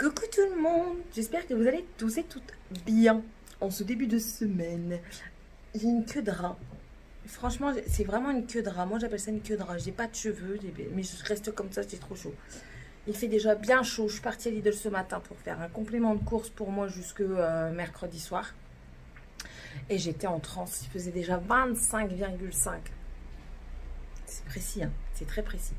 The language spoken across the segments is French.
Coucou tout le monde, j'espère que vous allez tous et toutes bien en ce début de semaine. J'ai une queue de rat. Franchement, c'est vraiment une queue de rat. Moi, j'appelle ça une queue de rat. J'ai pas de cheveux, mais je reste comme ça, c'est trop chaud. Il fait déjà bien chaud. Je suis partie à Lidl ce matin pour faire un complément de course pour moi jusque mercredi soir. Et j'étais en transe. Il faisait déjà 25,5. C'est précis, hein, c'est très précis.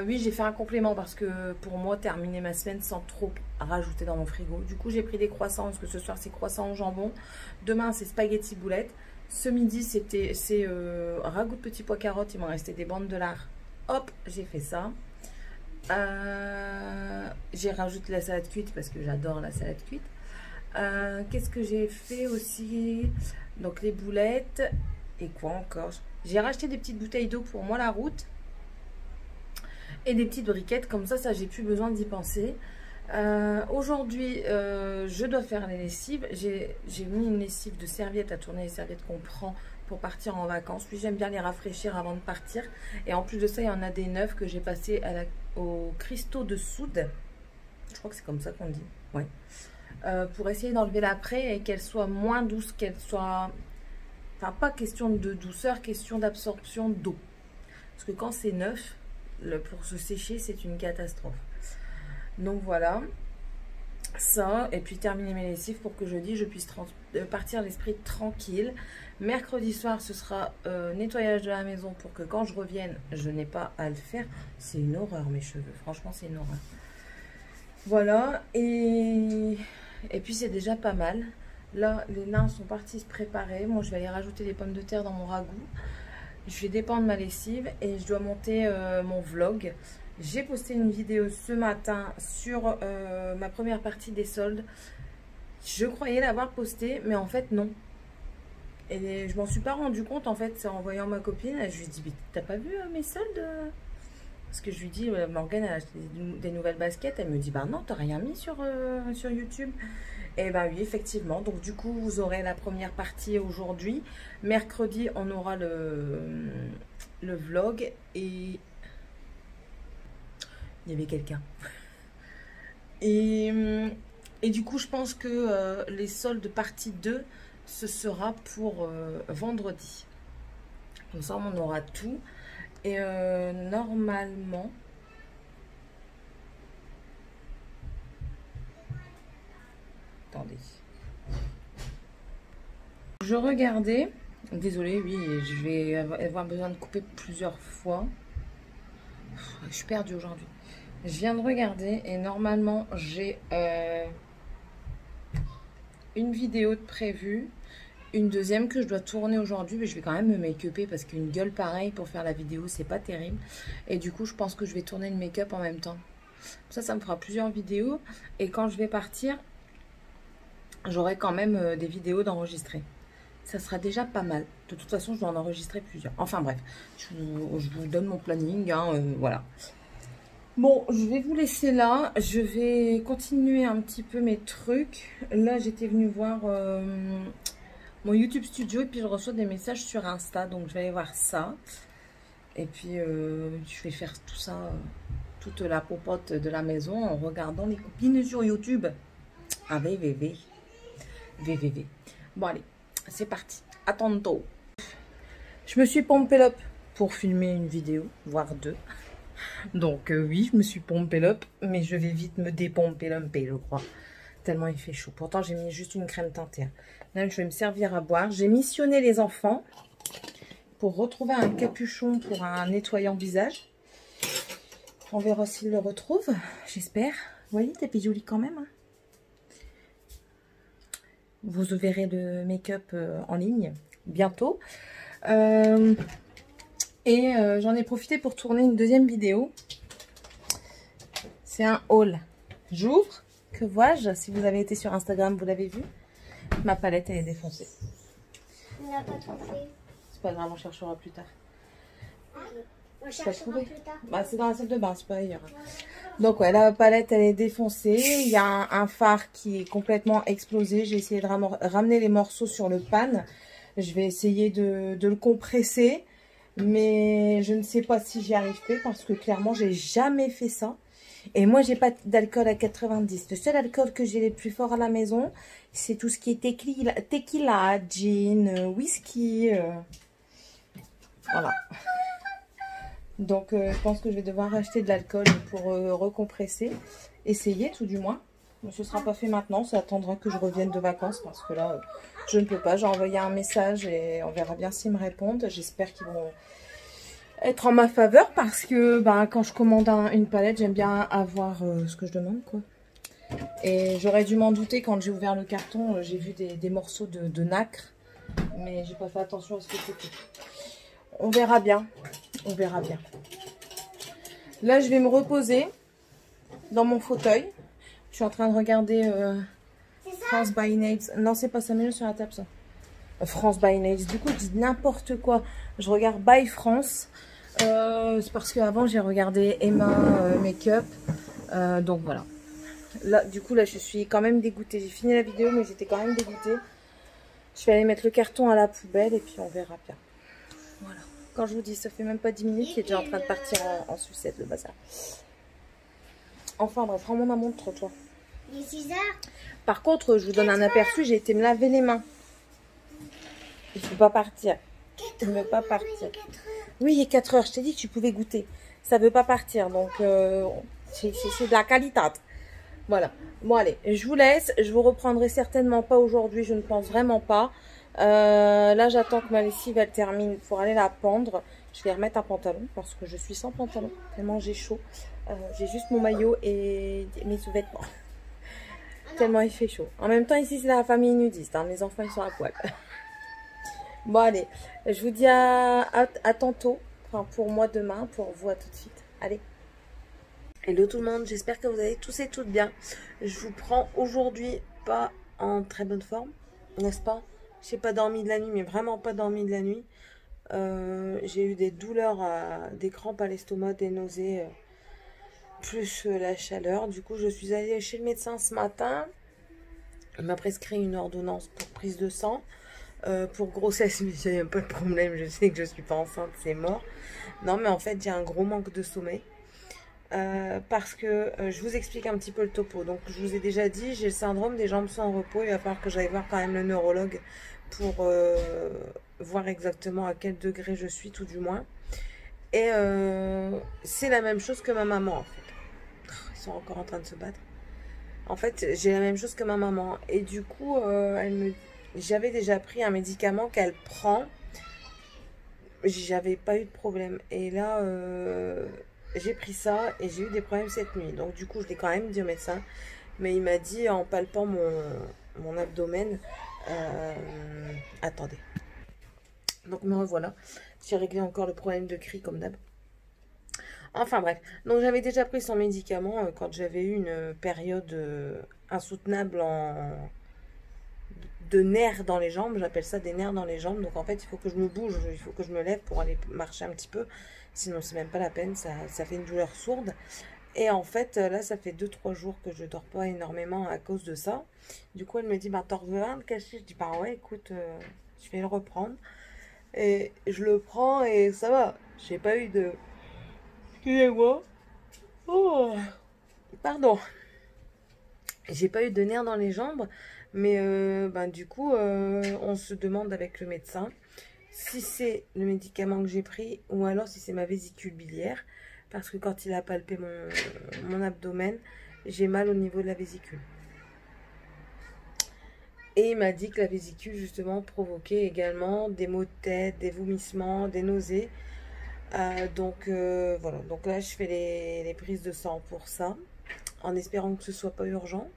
Oui, j'ai fait un complément parce que pour moi, terminer ma semaine sans trop rajouter dans mon frigo. Du coup, j'ai pris des croissants parce que ce soir, c'est croissants au jambon. Demain, c'est spaghetti boulettes. Ce midi, c'est ragoût de petits pois carottes. Il m'en restait des bandes de lard. Hop, j'ai fait ça. J'ai rajouté la salade cuite parce que j'adore la salade cuite. Qu'est-ce que j'ai fait aussi? Donc, les boulettes. Et quoi encore? J'ai racheté des petites bouteilles d'eau pour moi la route. Et des petites briquettes, comme ça j'ai plus besoin d'y penser. Aujourd'hui, je dois faire les lessives. J'ai mis une lessive de serviettes à tourner, les serviettes qu'on prend pour partir en vacances. Puis j'aime bien les rafraîchir avant de partir. Et en plus de ça, il y en a des neufs que j'ai passé au cristaux de soude. Je crois que c'est comme ça qu'on dit. Ouais. Pour essayer d'enlever l'après et qu'elle soit moins douce, qu'elle soit... Enfin, pas question de douceur, question d'absorption d'eau. Parce que quand c'est neuf... pour se sécher, c'est une catastrophe. Donc voilà, ça, et puis terminer mes lessives pour que jeudi je puisse partir l'esprit tranquille. Mercredi soir, ce sera nettoyage de la maison pour que quand je revienne, je n'ai pas à le faire. C'est une horreur mes cheveux, franchement c'est une horreur. Voilà, et puis c'est déjà pas mal. Là, les nains sont partis se préparer. Moi, je vais aller rajouter des pommes de terre dans mon ragoût. Je vais dépendre ma lessive et je dois monter mon vlog. J'ai posté une vidéo ce matin sur ma première partie des soldes. Je croyais l'avoir postée, mais en fait non. Et je m'en suis pas rendu compte en fait, c'est en voyant ma copine. Je lui ai dit, t'as pas vu mes soldes? Parce que je lui dis, Morgane a acheté des nouvelles baskets. Elle me dit, bah non, t'as rien mis sur YouTube. Et ben oui, effectivement. Donc du coup, vous aurez la première partie aujourd'hui. Mercredi, on aura le vlog. Et il y avait quelqu'un. Et du coup, je pense que les soldes partie 2, ce sera pour vendredi. Comme ça, on aura tout. Et normalement... Attendez. Je regardais. Désolée, oui, je vais avoir besoin de couper plusieurs fois. Je suis perdue aujourd'hui. Je viens de regarder et normalement, j'ai une vidéo de prévue. Une deuxième que je dois tourner aujourd'hui. Mais je vais quand même me make-upper parce qu'une gueule pareille pour faire la vidéo, c'est pas terrible. Et du coup, je pense que je vais tourner le make-up en même temps. Ça me fera plusieurs vidéos. Et quand je vais partir... j'aurai quand même des vidéos d'enregistrer. Ça sera déjà pas mal. De toute façon, je dois en enregistrer plusieurs. Enfin bref, je vous donne mon planning. Hein, voilà. Bon, je vais vous laisser là. Je vais continuer un petit peu mes trucs. Là, j'étais venue voir mon YouTube Studio. Et puis, je reçois des messages sur Insta. Donc, je vais aller voir ça. Et puis, je vais faire tout ça, toute la popote de la maison en regardant les copines sur YouTube. Ah, VVV. VVV. Bon allez, c'est parti. À tantôt. Je me suis pompé l'up pour filmer une vidéo, voire deux. Donc oui, je me suis pompé l'up, mais je vais vite me dépomper l'umper, je crois. Tellement il fait chaud. Pourtant, j'ai mis juste une crème teintée. Là, je vais me servir à boire. J'ai missionné les enfants pour retrouver un capuchon pour un nettoyant visage. On verra s'ils le retrouvent, j'espère. Vous voyez, t'es joli quand même, hein. Vous verrez le make-up en ligne bientôt. J'en ai profité pour tourner une deuxième vidéo. C'est un haul. J'ouvre. Que vois-je? Si vous avez été sur Instagram, vous l'avez vu. Ma palette, elle est défoncée. On n'a pas trouvé. C'est pas grave, on cherchera plus tard. On cherchera plus tard. Bah, c'est dans la salle de bain, c'est pas ailleurs. Donc ouais, la palette elle est défoncée. Il y a un phare qui est complètement explosé. J'ai essayé de ramener les morceaux sur le pan. Je vais essayer de le compresser. Mais je ne sais pas si j'y arriverai parce que clairement j'ai jamais fait ça. Et moi, j'ai pas d'alcool à 90. Le seul alcool que j'ai les plus forts à la maison, c'est tout ce qui est tequila, gin, whisky. Voilà. Donc, je pense que je vais devoir acheter de l'alcool pour recompresser. Essayer, tout du moins. Mais ce ne sera pas fait maintenant. Ça attendra que je revienne de vacances parce que là, je ne peux pas. J'ai envoyé un message et on verra bien s'ils me répondent. J'espère qu'ils vont être en ma faveur parce que quand je commande une palette, j'aime bien avoir ce que je demande, quoi. Et j'aurais dû m'en douter quand j'ai ouvert le carton. J'ai vu des morceaux de nacre, mais j'ai pas fait attention à ce que c'était. On verra bien. On verra bien. Là, je vais me reposer dans mon fauteuil. Je suis en train de regarder France by Nails. Non, c'est pas ça, mais sur la table, ça. France by Nails. Du coup, je dis n'importe quoi. Je regarde By France. C'est parce qu'avant, j'ai regardé Emma Makeup. Donc, voilà. Là, du coup, là, je suis quand même dégoûtée. J'ai fini la vidéo, mais j'étais quand même dégoûtée. Je vais aller mettre le carton à la poubelle et puis on verra bien. Voilà. Quand je vous dis, ça fait même pas 10 minutes qu'il est déjà en train de partir en sucette, le bazar. Enfin, bref, rends-moi ma montre, toi. Il est 6 heures. Par contre, je vous donne un aperçu, j'ai été me laver les mains. Il ne faut pas partir. Il ne veut pas partir. Oui, il est 4 heures. Je t'ai dit que tu pouvais goûter. Ça ne veut pas partir. Donc, c'est de la qualité. Voilà. Bon, allez, je vous laisse. Je vous reprendrai certainement pas aujourd'hui. Je ne pense vraiment pas. Là, j'attends que ma lessive, elle termine pour aller la pendre. Je vais remettre un pantalon parce que je suis sans pantalon. Tellement j'ai chaud. J'ai juste mon maillot et mes sous-vêtements. Tellement il fait chaud. En même temps, ici, c'est la famille nudiste. Hein. Mes enfants, ils sont à poil. Bon, allez. Je vous dis à tantôt. Enfin, pour moi demain. Pour vous, à tout de suite. Allez. Hello tout le monde. J'espère que vous allez tous et toutes bien. Je vous prends aujourd'hui pas en très bonne forme. N'est-ce pas? J'ai pas dormi de la nuit, mais vraiment pas dormi de la nuit. J'ai eu des douleurs, des crampes à l'estomac, des nausées, plus la chaleur. Du coup, je suis allée chez le médecin ce matin. Il m'a prescrit une ordonnance pour prise de sang, pour grossesse, mais j'ai un peu de problème. Je sais que je suis pas enceinte, c'est mort. Non, mais en fait, j'ai un gros manque de sommeil. Parce que je vous explique un petit peu le topo. Donc, je vous ai déjà dit, j'ai le syndrome des jambes sans repos. Il va falloir que j'aille voir quand même le neurologue pour voir exactement à quel degré je suis, tout du moins. Et c'est la même chose que ma maman, en fait. Ils sont encore en train de se battre. En fait, j'ai la même chose que ma maman. Et du coup, j'avais déjà pris un médicament qu'elle prend. J'avais pas eu de problème. Et là, j'ai pris ça et j'ai eu des problèmes cette nuit. Donc du coup, je l'ai quand même dit au médecin. Mais il m'a dit en palpant mon abdomen. Attendez. Donc me revoilà. J'ai réglé encore le problème de cri comme d'hab. Enfin bref. Donc j'avais déjà pris son médicament quand j'avais eu une période insoutenable de nerfs dans les jambes. J'appelle ça des nerfs dans les jambes. Donc en fait, il faut que je me bouge. Il faut que je me lève pour aller marcher un petit peu. Sinon, c'est même pas la peine. Ça fait une douleur sourde. Et en fait, là, ça fait 2-3 jours que je dors pas énormément à cause de ça. Du coup, elle me dit, bah, t'en veux un de cachet? Je dis, bah ouais, écoute, je vais le reprendre. Et je le prends et ça va. J'ai pas eu de... Excusez-moi. Oh, pardon. J'ai pas eu de nerfs dans les jambes. Mais du coup, on se demande avec le médecin si c'est le médicament que j'ai pris ou alors si c'est ma vésicule biliaire. Parce que quand il a palpé mon abdomen, j'ai mal au niveau de la vésicule. Et il m'a dit que la vésicule, justement, provoquait également des maux de tête, des vomissements, des nausées. Donc, voilà. Donc là, je fais les prises de sang pour ça, en espérant que ce soit pas urgent.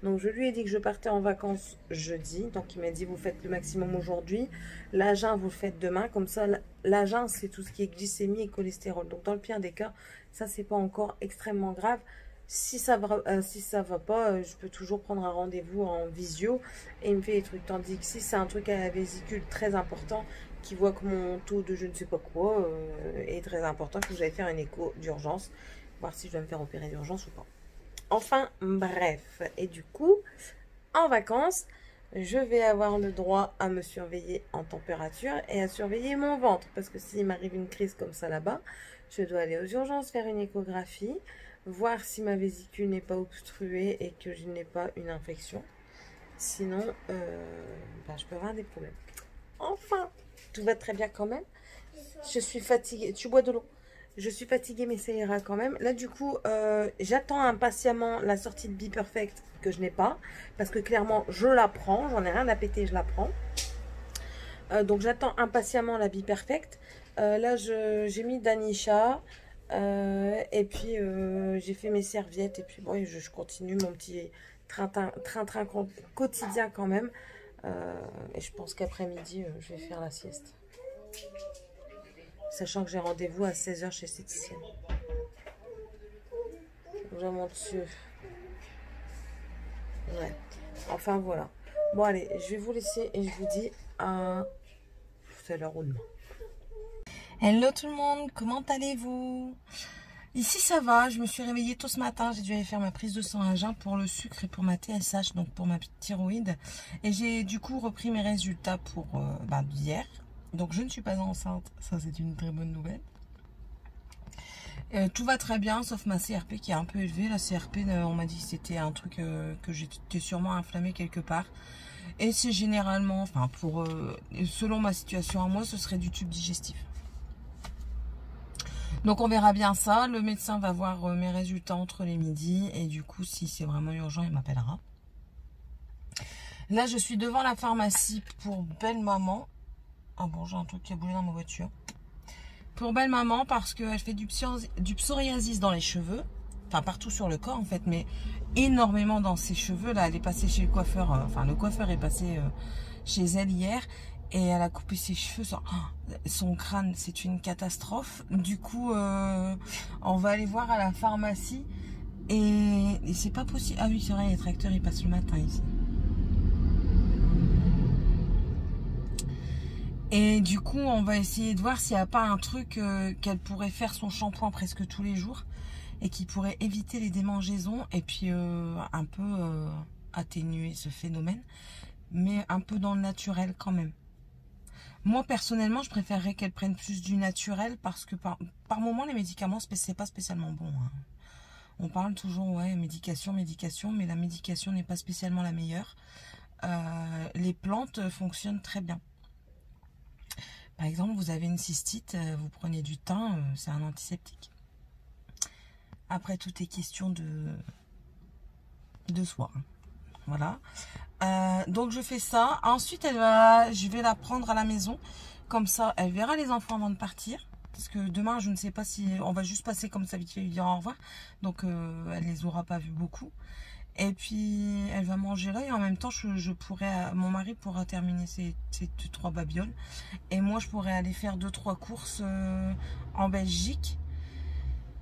Donc, je lui ai dit que je partais en vacances jeudi. Donc, il m'a dit, vous faites le maximum aujourd'hui. L'agent, vous le faites demain. Comme ça, l'agent, c'est tout ce qui est glycémie et cholestérol. Donc, dans le pire des cas, ça, c'est pas encore extrêmement grave. Si ça va pas, je peux toujours prendre un rendez-vous en visio et il me fait les trucs. Tandis que si c'est un truc à la vésicule très important, qui voit que mon taux de je ne sais pas quoi est très important, que j'aille faire une écho d'urgence, voir si je dois me faire opérer d'urgence ou pas. Enfin, bref. Et du coup, en vacances, je vais avoir le droit à me surveiller en température et à surveiller mon ventre. Parce que s'il m'arrive une crise comme ça là-bas, je dois aller aux urgences faire une échographie, voir si ma vésicule n'est pas obstruée et que je n'ai pas une infection. Sinon, je peux avoir des problèmes. Enfin, tout va très bien quand même. Je suis fatiguée. Tu bois de l'eau. Je suis fatiguée, mais ça ira quand même. Là, du coup, j'attends impatiemment la sortie de Be Perfect que je n'ai pas. Parce que clairement, je la prends. J'en ai rien à péter, je la prends. Donc, j'attends impatiemment la Be Perfect. Là, j'ai mis Danisha. Et puis, j'ai fait mes serviettes. Et puis, bon, je continue mon petit train-train quotidien quand même. Et je pense qu'après-midi, je vais faire la sieste. Sachant que j'ai rendez-vous à 16 h chez l'esthéticienne. J'ai mon dessus. Ouais. Enfin, voilà. Bon, allez, je vais vous laisser et je vous dis à tout à l'heure ou demain. Hello tout le monde, comment allez-vous? Ici ça va, je me suis réveillée tôt ce matin, j'ai dû aller faire ma prise de sang à jeun pour le sucre et pour ma TSH, donc pour ma thyroïde. Et j'ai du coup repris mes résultats pour d'hier. Donc je ne suis pas enceinte, ça c'est une très bonne nouvelle. Tout va très bien, sauf ma CRP qui est un peu élevée. La CRP, on m'a dit que c'était un truc que j'étais sûrement inflammée quelque part. Et c'est généralement, selon ma situation à moi, ce serait du tube digestif. Donc on verra bien ça. Le médecin va voir mes résultats entre les midis. Et du coup, si c'est vraiment urgent, il m'appellera. Là, je suis devant la pharmacie pour belle maman. Ah bon, j'ai un truc qui a bougé dans ma voiture. Pour belle maman parce qu'elle fait du psoriasis dans les cheveux. Enfin, partout sur le corps en fait. Mais énormément dans ses cheveux. Là, elle est passée chez le coiffeur. Le coiffeur est passé chez elle hier. Et elle a coupé ses cheveux. Son crâne, c'est une catastrophe. Du coup, on va aller voir à la pharmacie. Et c'est pas possible. Ah oui, c'est vrai, les tracteurs, ils passent le matin ici. Et du coup, on va essayer de voir s'il n'y a pas un truc qu'elle pourrait faire son shampoing presque tous les jours. Et qui pourrait éviter les démangeaisons. Et puis, un peu atténuer ce phénomène. Mais un peu dans le naturel quand même. Moi, personnellement, je préférerais qu'elle prenne plus du naturel parce que par moment, les médicaments, c'est pas spécialement bon. Hein. On parle toujours, ouais, médication, mais la médication n'est pas spécialement la meilleure. Les plantes fonctionnent très bien. Par exemple, vous avez une cystite, vous prenez du thym, c'est un antiseptique. Après, tout est question de soi. Hein. Voilà. Donc je fais ça. Ensuite je vais la prendre à la maison. Comme ça elle verra les enfants avant de partir. Parce que demain je ne sais pas si on va juste passer comme ça vite fait lui dire au revoir. Donc elle les aura pas vus beaucoup. Et puis elle va manger là. Et en même temps mon mari pourra terminer ses 3 babioles. Et moi je pourrais aller faire 2-3 courses en Belgique.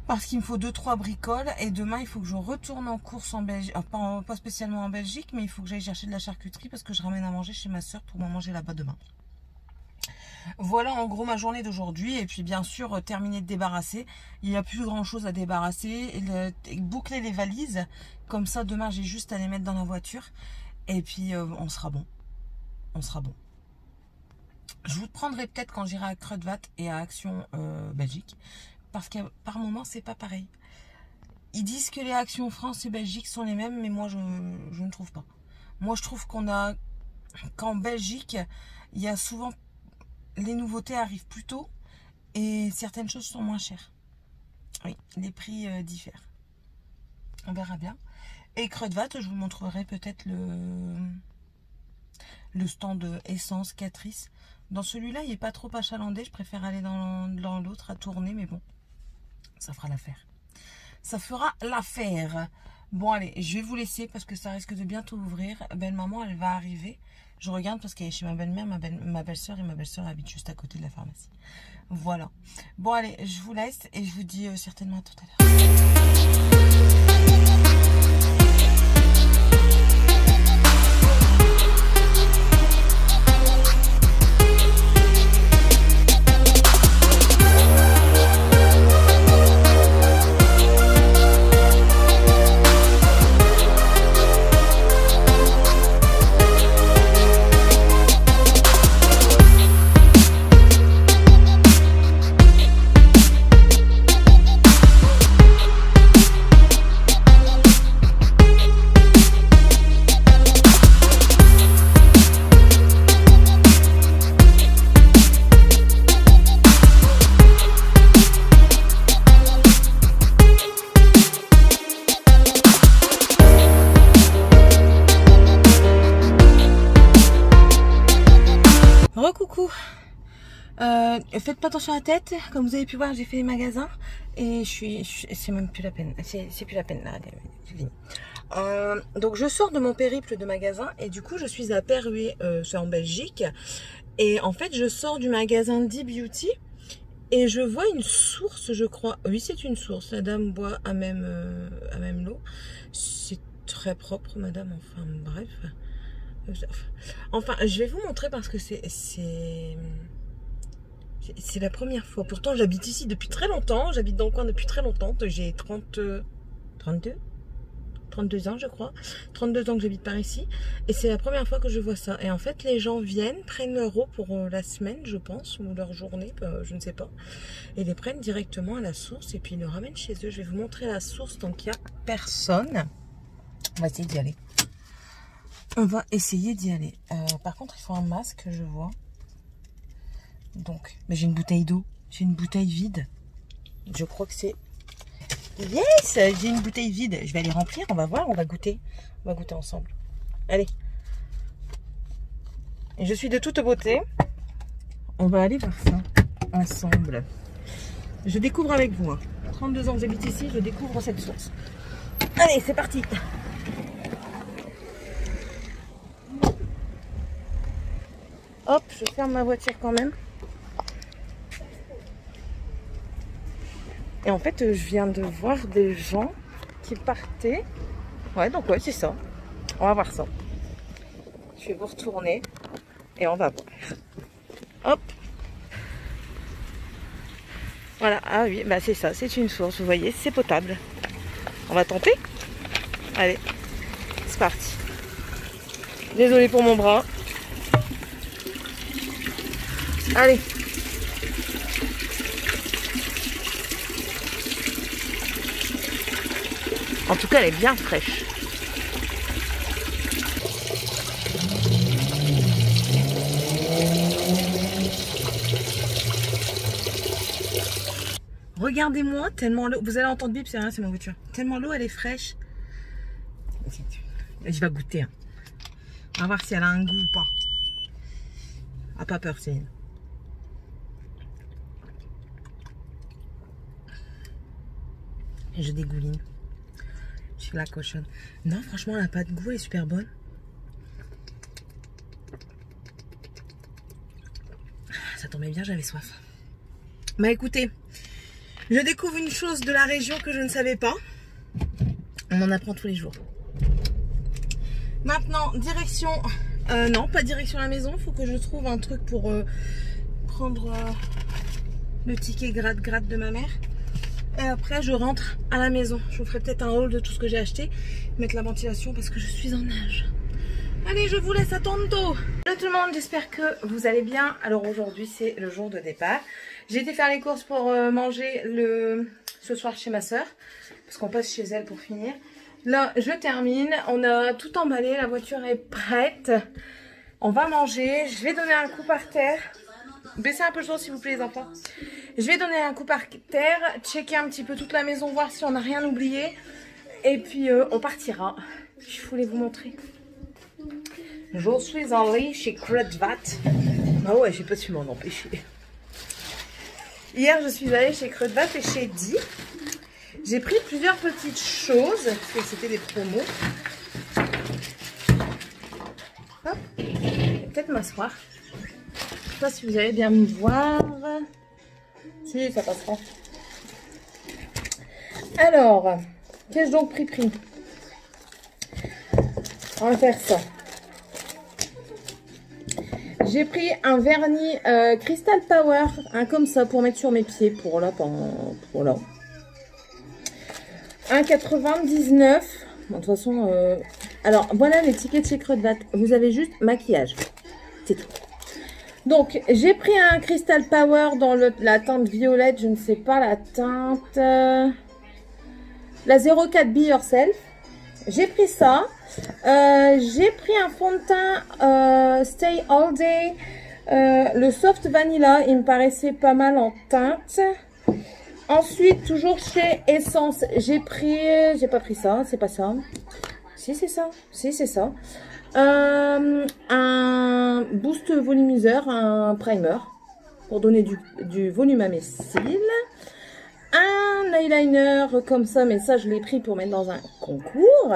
Parce qu'il me faut 2-3 bricoles et demain il faut que je retourne en course en Belgique, pas spécialement en Belgique, mais il faut que j'aille chercher de la charcuterie parce que je ramène à manger chez ma soeur pour manger là-bas demain. Voilà en gros ma journée d'aujourd'hui et puis bien sûr terminer de débarrasser. Il n'y a plus grand chose à débarrasser, boucler les valises, comme ça demain j'ai juste à les mettre dans la voiture et puis on sera bon. On sera bon. Je vous prendrai peut-être quand j'irai à Kruidvat et à Action Belgique. Parce que par moment, c'est pas pareil. Ils disent que les Actions France et Belgique sont les mêmes, mais moi, je ne trouve pas. Moi, je trouve qu'en Belgique, il y a souvent... Les nouveautés arrivent plus tôt et certaines choses sont moins chères. Oui, les prix diffèrent. On verra bien. Et Kruidvat, je vous montrerai peut-être le stand essence Catrice. Dans celui-là, il n'est pas trop achalandé. Je préfère aller dans l'autre à tourner, mais bon. Ça fera l'affaire. Ça fera l'affaire. Bon, allez, je vais vous laisser parce que ça risque de bientôt ouvrir. Belle maman, elle va arriver. Je regarde parce qu'elle est chez ma belle-mère, ma belle-sœur et ma belle-sœur habite juste à côté de la pharmacie. Voilà. Bon, allez, je vous laisse et je vous dis certainement à tout à l'heure. coup, faites pas attention à la tête. Comme vous avez pu voir, j'ai fait les magasins. Et c'est même plus la peine. C'est plus la peine là. C'est fini. Donc je sors de mon périple de magasin. Et du coup, je suis à Perruet, c'est en Belgique. Et en fait, je sors du magasin D-Beauty. Et je vois une source, je crois. Oui, c'est une source. La dame boit à même l'eau. C'est très propre, madame. Enfin, bref. Enfin, je vais vous montrer parce que c'est la première fois. Pourtant, j'habite ici depuis très longtemps. J'habite dans le coin depuis très longtemps. J'ai 32 ans, je crois. 32 ans que j'habite par ici. Et c'est la première fois que je vois ça. Et en fait, les gens viennent, prennent leur eau pour la semaine, je pense, ou leur journée, je ne sais pas. Et les prennent directement à la source et puis ils le ramènent chez eux. Je vais vous montrer la source. Donc, il n'y a personne. On va essayer d'y aller. On va essayer d'y aller. Par contre, il faut un masque, je vois. Donc, mais j'ai une bouteille d'eau. J'ai une bouteille vide. Je crois que c'est... Yes, j'ai une bouteille vide. Je vais aller remplir. On va voir, on va goûter. On va goûter ensemble. Allez. Et je suis de toute beauté. On va aller voir ça ensemble. Je découvre avec vous. 32 ans que j'habite ici, je découvre cette source. Allez, c'est parti. Hop, je ferme ma voiture quand même. Et en fait, je viens de voir des gens qui partaient. Ouais, donc ouais, c'est ça. On va voir ça. Je vais vous retourner et on va voir. Hop. Voilà, ah oui, bah c'est ça, c'est une source, vous voyez, c'est potable. On va tenter. Allez, c'est parti. Désolée pour mon bras. Allez. En tout cas, elle est bien fraîche. Regardez-moi, tellement l'eau... Vous allez entendre bip, c'est rien, c'est ma voiture. Tellement l'eau, elle est fraîche. Je vais goûter. Hein. On va voir si elle a un goût ou pas. Ah, pas peur, Céline. Et je dégouline. Je suis la cochonne. Non, franchement, elle n'a pas de goût, elle est super bonne. Ça tombait bien, j'avais soif. Bah écoutez, je découvre une chose de la région que je ne savais pas. On en apprend tous les jours. Maintenant, direction... non, pas direction la maison. Il faut que je trouve un truc pour prendre le ticket gratte-gratte de ma mère. Et après, je rentre à la maison. Je vous ferai peut-être un haul de tout ce que j'ai acheté. Mettre la ventilation parce que je suis en nage. Allez, je vous laisse à tantôt. Hello tout le monde, j'espère que vous allez bien. Alors aujourd'hui, c'est le jour de départ. J'ai été faire les courses pour manger ce soir chez ma soeur. Parce qu'on passe chez elle pour finir. Là, je termine. On a tout emballé. La voiture est prête. On va manger. Je vais donner un coup par terre. Baissez un peu le son s'il vous plaît les enfants. Je vais donner un coup par terre, checker un petit peu toute la maison, voir si on n'a rien oublié. Et puis on partira. Je voulais vous montrer. Je suis allée chez Kruidvat. Ah ouais, j'ai pas su m'en empêcher. Hier je suis allée chez Kruidvat et chez Di. J'ai pris plusieurs petites choses, parce que c'était des promos. Hop. Je vais peut-être m'asseoir. Je sais pas si vous allez bien me voir. Si, ça passera. Alors, qu'ai-je donc pris? On va faire ça. J'ai pris un vernis Crystal Power, un comme ça pour mettre sur mes pieds, pour là. 1,99. Bon, de toute façon, alors voilà les tickets de chez Kruidvat. Vous avez juste maquillage, c'est tout. Donc, j'ai pris un Crystal Power dans la teinte violette, je ne sais pas la teinte. La 04 Be Yourself. J'ai pris ça. J'ai pris un fond de teint Stay All Day. Le Soft Vanilla, il me paraissait pas mal en teinte. Ensuite, toujours chez Essence, j'ai pas pris ça, c'est pas ça. Si, c'est ça. Si, c'est ça. Un boost volumiseur, un primer pour donner du volume à mes cils. Un eyeliner comme ça, mais ça, je l'ai pris pour mettre dans un concours.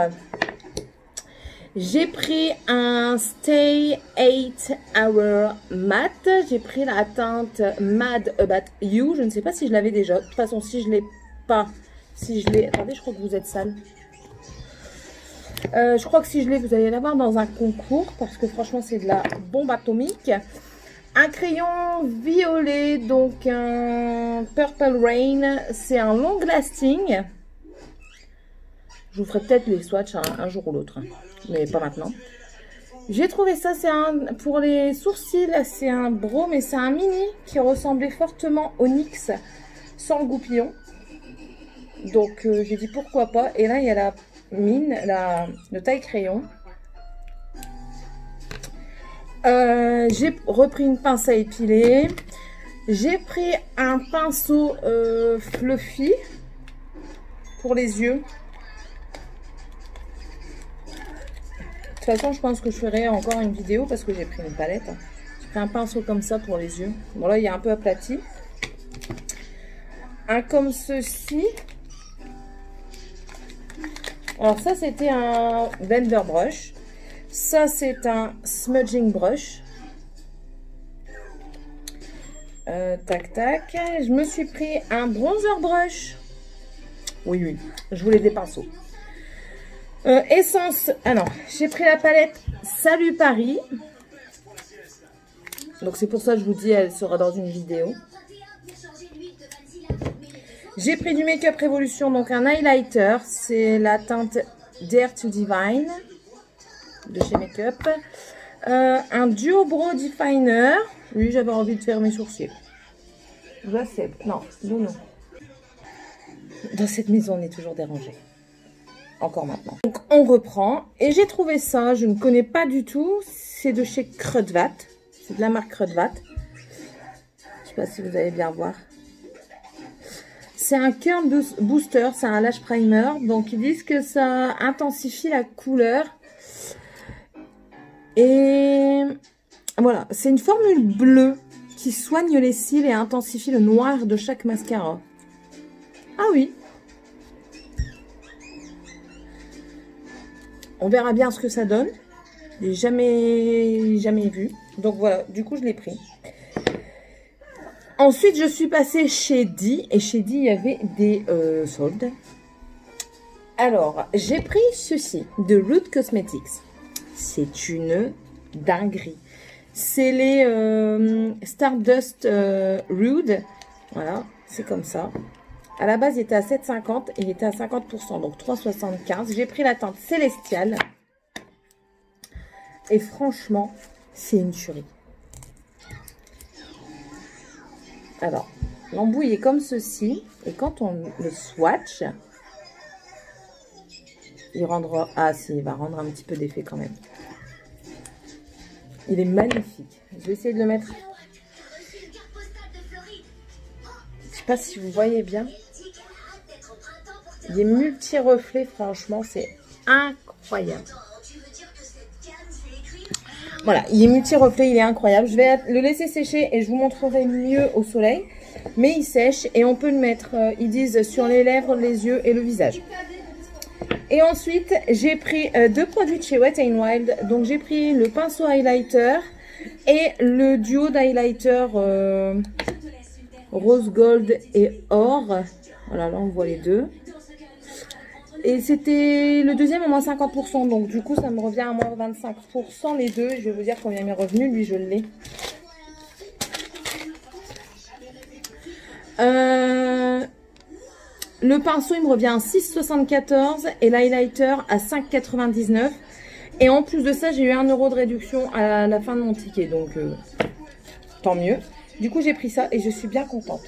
J'ai pris un Stay 8 Hour Matte. J'ai pris la teinte Mad About You. Je ne sais pas si je l'avais déjà. De toute façon, si je ne l'ai pas, si je l'ai... Attendez, je crois que vous êtes sale. Je crois que si je l'ai, vous allez l'avoir dans un concours. Parce que franchement, c'est de la bombe atomique. Un crayon violet, donc un Purple Rain. C'est un long lasting. Je vous ferai peut-être les swatchs un jour ou l'autre. Mais pas maintenant. J'ai trouvé ça, c'est un pour les sourcils, c'est un bro, mais c'est un mini qui ressemblait fortement au NYX sans le goupillon. Donc j'ai dit pourquoi pas. Et là il y a la mine, le taille crayon. J'ai repris une pince à épiler. J'ai pris un pinceau fluffy pour les yeux. De toute façon, je pense que je ferai encore une vidéo parce que j'ai pris une palette. J'ai pris un pinceau comme ça pour les yeux. Bon, là, il est un peu aplati. Un comme ceci. Alors, ça, c'était un blender brush. Ça, c'est un smudging brush. Tac, tac. Je me suis pris un bronzer brush. Oui, oui. Je voulais des pinceaux. Essence, ah non, j'ai pris la palette Salut Paris. Donc c'est pour ça que je vous dis, elle sera dans une vidéo. J'ai pris du Make Up Révolution, donc un highlighter. C'est la teinte Dare to Divine de chez Make Up. Un Duo Brow Definer. Oui, j'avais envie de faire mes sourcils. Je sais, non, non. Dans cette maison, on est toujours dérangé. Encore maintenant. Donc on reprend et j'ai trouvé ça, je ne connais pas du tout, c'est de chez Kruidvat, c'est de la marque Kruidvat. Je sais pas si vous allez bien voir. C'est un curl booster, c'est un lash primer, donc ils disent que ça intensifie la couleur. Et voilà, c'est une formule bleue qui soigne les cils et intensifie le noir de chaque mascara. Ah oui. On verra bien ce que ça donne. J'ai jamais vu. Donc voilà, du coup je l'ai pris. Ensuite je suis passée chez Di. Et chez Di il y avait des soldes. Alors j'ai pris ceci de Root Cosmetics. C'est une dinguerie. C'est les Stardust Rude. Voilà, c'est comme ça. À la base, il était à 7,50 et il était à 50%, donc 3,75. J'ai pris la teinte Célestiale. Et franchement, c'est une tuerie. Alors, l'embout est comme ceci. Et quand on le swatch, il rendra... Ah si, il va rendre un petit peu d'effet quand même. Il est magnifique. Je vais essayer de le mettre... Je sais pas si vous voyez bien. Il est multi-reflets, franchement, c'est incroyable. Voilà, il est multi-reflet, il est incroyable. Je vais le laisser sécher et je vous montrerai mieux au soleil. Mais il sèche et on peut le mettre, ils disent, sur les lèvres, les yeux et le visage. Et ensuite, j'ai pris deux produits de chez Wet n Wild. Donc, j'ai pris le pinceau highlighter et le duo d'highlighter rose gold et or. Voilà, là, on voit les deux. Et c'était le deuxième à moins 50%. Donc, du coup, ça me revient à moins 25% les deux. Je vais vous dire combien m'est revenu. Lui, je l'ai. Le pinceau, il me revient à 6,74 et l'highlighter à 5,99. Et en plus de ça, j'ai eu 1 € de réduction à la fin de mon ticket. Donc, tant mieux. Du coup, j'ai pris ça et je suis bien contente.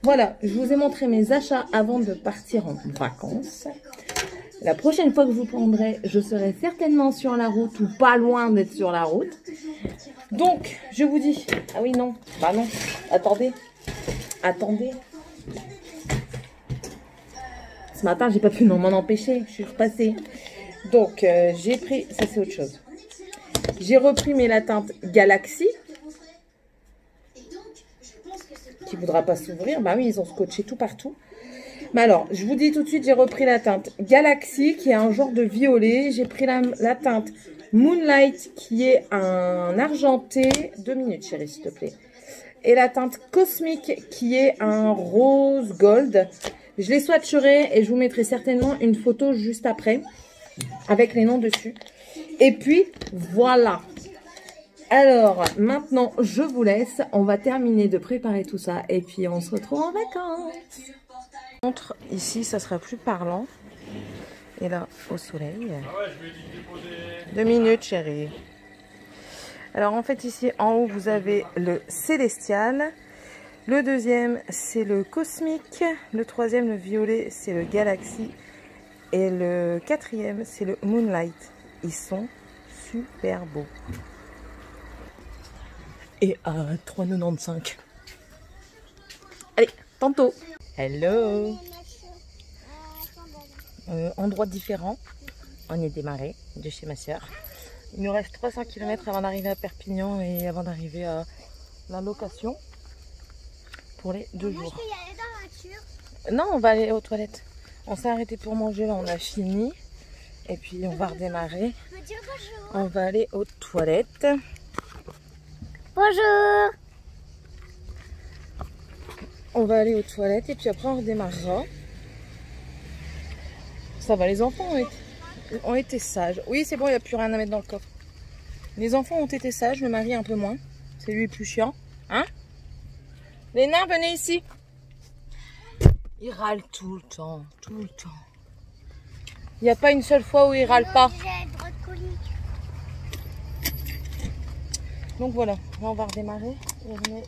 Voilà, je vous ai montré mes achats avant de partir en vacances. La prochaine fois que je vous prendrai, je serai certainement sur la route ou pas loin d'être sur la route. Donc, je vous dis... Ah oui, non. Bah non. Attendez. Attendez. Ce matin, j'ai pas pu m'en empêcher. Je suis repassée. Donc, j'ai pris... Ça, c'est autre chose. J'ai repris mes la teinte Galaxy. Qui ne voudra pas s'ouvrir. Bah oui, ils ont scotché tout partout. Mais alors, je vous dis tout de suite, j'ai repris la teinte Galaxy, qui est un genre de violet. J'ai pris la teinte Moonlight, qui est un argenté. 2 minutes, chérie, s'il te plaît. Et la teinte Cosmic, qui est un rose gold. Je les swatcherai et je vous mettrai certainement une photo juste après, avec les noms dessus. Et puis, voilà. Alors, maintenant, je vous laisse. On va terminer de préparer tout ça. Et puis, on se retrouve en vacances. Montre ici, ça sera plus parlant. Et là, au soleil. 2 minutes, chérie. Alors, en fait, ici, en haut, vous avez le Célestial. Le deuxième, c'est le Cosmique. Le troisième, le violet, c'est le Galaxy. Et le quatrième, c'est le Moonlight. Ils sont super beaux. Et à 3,95. Allez, tantôt. Hello. Endroit différent. On est démarré de chez ma soeur. Il nous reste 300 km avant d'arriver à Perpignan et avant d'arriver à la location pour les 2 jours. Moi, je peux y aller dans la voiture. Non, on va aller aux toilettes. On s'est arrêté pour manger, là on a fini. Et puis on va redémarrer. Je peux dire bonjour. On va aller aux toilettes. Bonjour. On va aller aux toilettes et puis après on redémarrera. Ça va, les enfants ont été sages. Oui, c'est bon, il n'y a plus rien à mettre dans le coffre. Les enfants ont été sages, le mari un peu moins. C'est lui le plus chiant. Hein? Léna, venez ici. Il râle tout le temps, tout le temps. Il n'y a pas une seule fois où il râle pas. Donc voilà, là on va redémarrer. On remet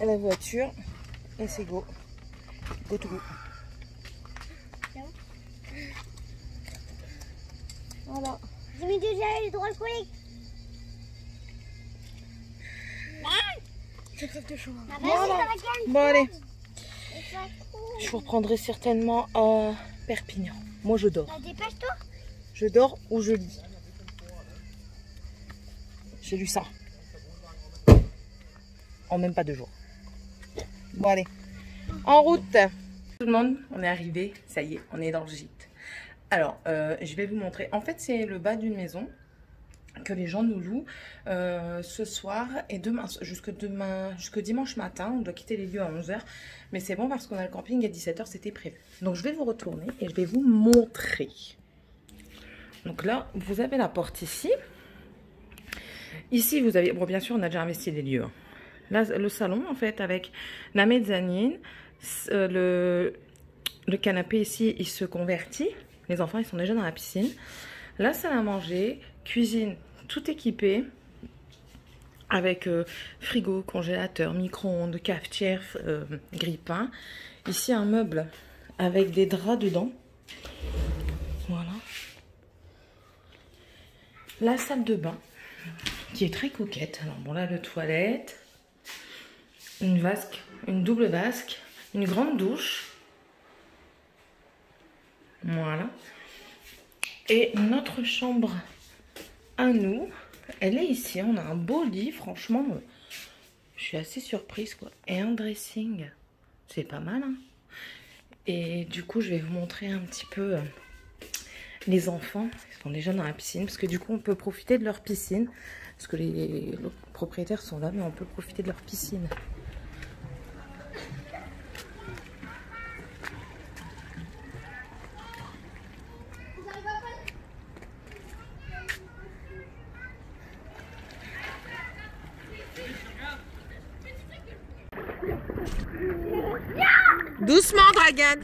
la voiture et c'est go. Go to go. Voilà. J'ai mis déjà le droit de colique. Je crève de chaud. Voilà. Bon allez. Je vous reprendrai certainement à Perpignan. Moi je dors. Dépêche-toi. Je dors ou je lis. J'ai lu ça. En même pas 2 jours. Bon allez. En route. Tout le monde, on est arrivé. Ça y est, on est dans le gîte. Alors, je vais vous montrer. En fait, c'est le bas d'une maison que les gens nous louent ce soir et demain, jusque dimanche matin. On doit quitter les lieux à 11 h. Mais c'est bon parce qu'on a le camping à 17 h, c'était prévu. Donc, je vais vous retourner et je vais vous montrer. Donc là, vous avez la porte ici. Ici, vous avez... Bon, bien sûr, on a déjà investi les lieux. Là, le salon, en fait, avec la mezzanine. Le canapé ici, il se convertit. Les enfants, ils sont déjà dans la piscine. La salle à manger, cuisine, tout équipé. Avec frigo, congélateur, micro-ondes, cafetière, grille-pain. Ici, un meuble avec des draps dedans. Voilà. La salle de bain, qui est très coquette. Alors bon, là, le toilette. Une vasque, une double vasque. Une grande douche. Voilà. Et notre chambre à nous, elle est ici. On a un beau lit, franchement. Je suis assez surprise, quoi. Et un dressing. C'est pas mal, hein. Et du coup, je vais vous montrer un petit peu les enfants. Ils sont déjà dans la piscine. Parce que du coup, on peut profiter de leur piscine. Parce que les propriétaires sont là, mais on peut profiter de leur piscine. Doucement, Dragan.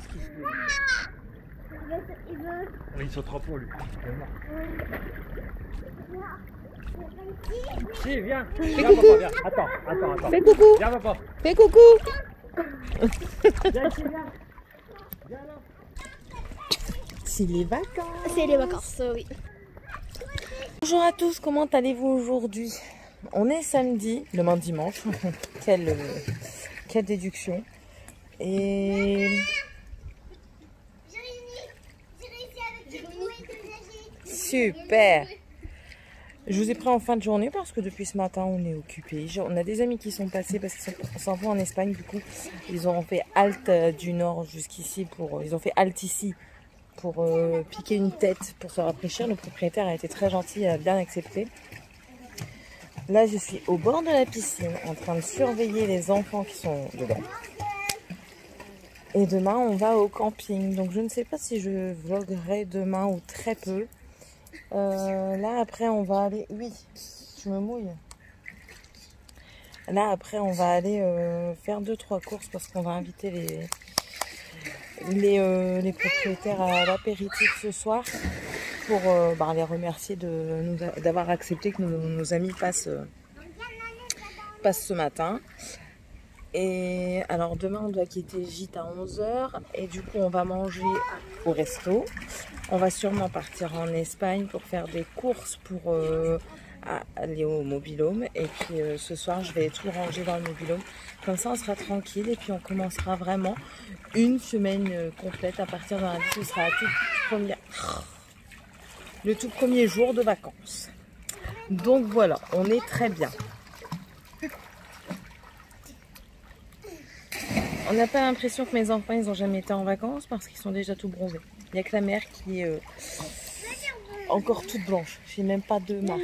Il sautera pas, lui. Si, viens. Fais coucou. Viens. Attends. Fais coucou. Viens, papa. Fais coucou. Viens ici, viens. Viens là. C'est les vacances. C'est les vacances, oui. Bonjour à tous, comment allez-vous aujourd'hui? On est samedi, demain dimanche. quelle déduction. Et... Super. Je vous ai pris en fin de journée parce que depuis ce matin, on est occupés. On a des amis qui sont passés parce qu'ils s'en vont en Espagne. Du coup, ils ont fait halte du nord jusqu'ici. Ils ont fait halte ici pour piquer une tête pour se rafraîchir. Le propriétaire a été très gentil, a bien accepté. Là, je suis au bord de la piscine en train de surveiller les enfants qui sont dedans. Et demain, on va au camping. Donc, je ne sais pas si je vloguerai demain ou très peu. Là, après, on va aller... Oui, je me mouille. Là, après, on va aller faire 2-3 courses parce qu'on va inviter les propriétaires à l'apéritif ce soir pour les remercier d'avoir accepté que nos amis passent ce matin. Et alors demain on doit quitter Gite à 11 h et du coup on va manger au resto. On va sûrement partir en Espagne pour faire des courses pour aller au mobil-home. Et puis ce soir je vais tout ranger dans le mobil-home. Comme ça on sera tranquille et puis on commencera vraiment une semaine complète à partir de lundi. Ce sera le tout premier jour de vacances. Donc voilà, on est très bien. On n'a pas l'impression que mes enfants, ils n'ont jamais été en vacances parce qu'ils sont déjà tout bronzés. Il n'y a que la mère qui est encore toute blanche. J'ai même pas de marque.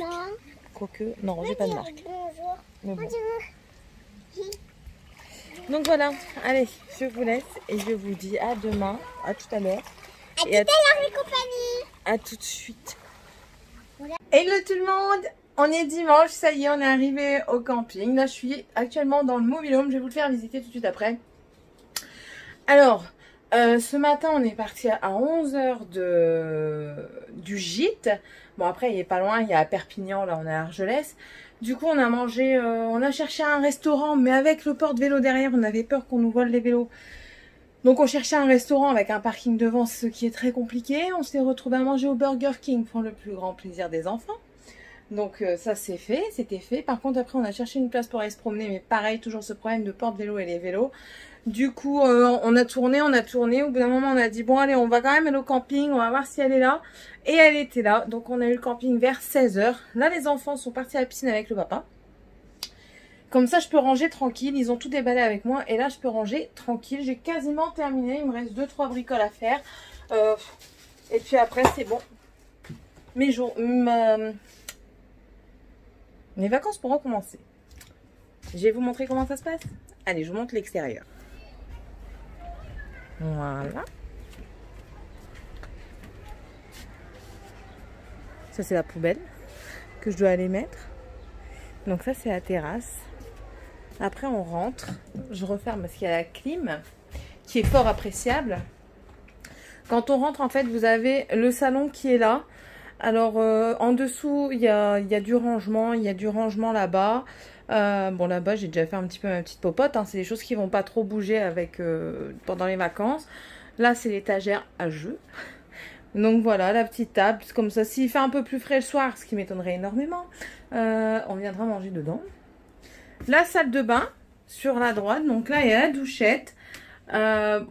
Quoique, non, j'ai pas de marque. Mais bon. Donc voilà, allez, je vous laisse et je vous dis à demain, à tout à l'heure. À tout à l'heure les compagnies. À tout de suite. Hello tout le monde, on est dimanche, ça y est, on est arrivé au camping. Là, je suis actuellement dans le mobil-home, je vais vous le faire visiter tout de suite après. Alors, ce matin, on est parti à 11 h du gîte. Bon, après, il est pas loin, il y a à Perpignan, là, on est à Argelès. Du coup, on a mangé, on a cherché un restaurant, mais avec le porte-vélo derrière, on avait peur qu'on nous vole les vélos. Donc, on cherchait un restaurant avec un parking devant, ce qui est très compliqué. On s'est retrouvé à manger au Burger King pour le plus grand plaisir des enfants. Donc, ça, c'est fait, c'était fait. Par contre, après, on a cherché une place pour aller se promener, mais pareil, toujours ce problème de porte-vélo et les vélos. Du coup, on a tourné. Au bout d'un moment, on a dit, bon, allez, on va quand même aller au camping. On va voir si elle est là. Et elle était là. Donc, on a eu le camping vers 16 h. Là, les enfants sont partis à la piscine avec le papa. Comme ça, je peux ranger tranquille. Ils ont tout déballé avec moi. Et là, je peux ranger tranquille. J'ai quasiment terminé. Il me reste 2-3 bricoles à faire. Et puis après, c'est bon. Mes vacances pourront commencer. Je vais vous montrer comment ça se passe. Allez, je vous montre l'extérieur. Voilà. Ça, c'est la poubelle que je dois aller mettre. Donc ça, c'est la terrasse. Après, on rentre. Je referme parce qu'il y a la clim qui est fort appréciable. Quand on rentre, en fait, vous avez le salon qui est là. Alors, en dessous, il y a du rangement. Il y a du rangement là-bas. Bon, là-bas, j'ai déjà fait un petit peu ma petite popote. Hein. C'est des choses qui vont pas trop bouger avec pendant les vacances. Là, c'est l'étagère à jeux. Donc voilà, la petite table. Comme ça, s'il fait un peu plus frais le soir, ce qui m'étonnerait énormément, on viendra manger dedans. La salle de bain sur la droite. Donc là, il y a la douchette.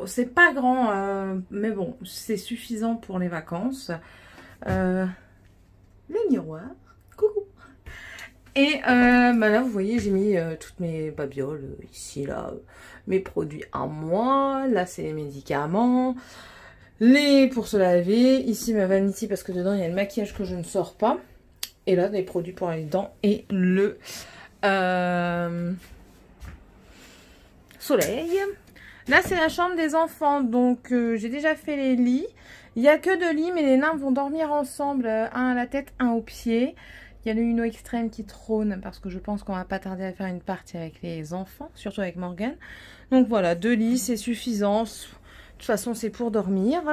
C'est pas grand, mais bon, c'est suffisant pour les vacances. Le miroir. Coucou. Et là, vous voyez, j'ai mis toutes mes babioles ici, là. Mes produits à moi. Là, c'est les médicaments. Pour se laver. Ici, ma vanity, parce que dedans, il y a le maquillage que je ne sors pas. Et là, des produits pour les dents. Et le soleil. Là, c'est la chambre des enfants. Donc, j'ai déjà fait les lits. Il n'y a que 2 lits, mais les nains vont dormir ensemble. Un à la tête, un au pied. Il y a le Uno Extrême qui trône parce que je pense qu'on va pas tarder à faire une partie avec les enfants, surtout avec Morgane. Donc voilà, 2 lits, c'est suffisant. De toute façon, c'est pour dormir.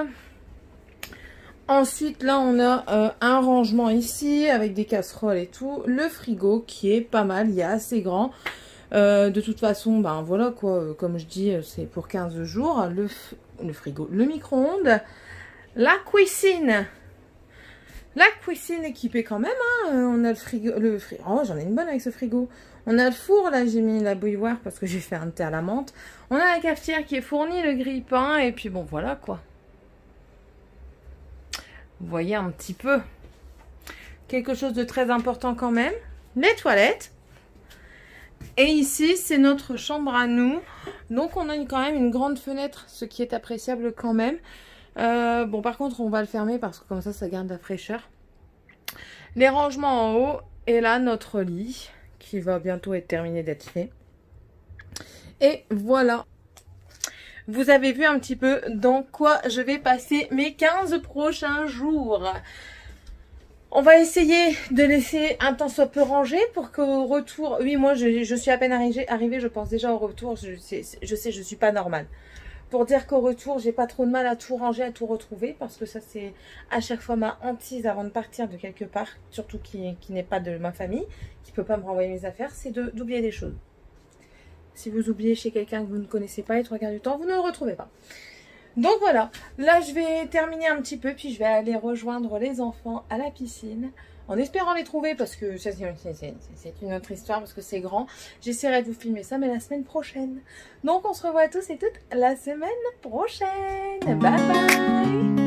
Ensuite, là, on a un rangement ici avec des casseroles et tout. Le frigo qui est pas mal, il est assez grand. De toute façon, ben voilà quoi, comme je dis, c'est pour 15 jours. Le frigo, le micro-ondes, la cuisine. La cuisine équipée quand même, hein. On a le frigo, oh, j'en ai une bonne avec ce frigo. On a le four, là j'ai mis la bouilloire parce que j'ai fait un thé à la menthe. On a la cafetière qui est fournie, le grille-pain et puis bon voilà quoi. Vous voyez un petit peu. quelque chose de très important quand même. Les toilettes. Et ici, c'est notre chambre à nous. Donc, on a quand même une grande fenêtre, ce qui est appréciable quand même. Bon, par contre, on va le fermer parce que comme ça garde la fraîcheur. Les rangements en haut. Et là, notre lit qui va bientôt être terminé d'être fait. Et voilà. Vous avez vu un petit peu dans quoi je vais passer mes 15 prochains jours. On va essayer de laisser un temps soit peu rangé pour qu'au retour... Oui, moi, je suis à peine arrivée, je pense déjà au retour. Je sais, je suis pas normale. Pour dire qu'au retour, j'ai pas trop de mal à tout ranger, à tout retrouver. Parce que ça, c'est à chaque fois ma hantise avant de partir de quelque part. Surtout qui n'est pas de ma famille, qui peut pas me renvoyer mes affaires. C'est d'oublier des choses. Si vous oubliez chez quelqu'un que vous ne connaissez pas, les 3 quarts du temps, vous ne le retrouvez pas. Donc voilà, là je vais terminer un petit peu, puis je vais aller rejoindre les enfants à la piscine, en espérant les trouver, parce que c'est une autre histoire, parce que c'est grand. J'essaierai de vous filmer ça, mais la semaine prochaine. Donc on se revoit tous et toutes la semaine prochaine. Bye bye.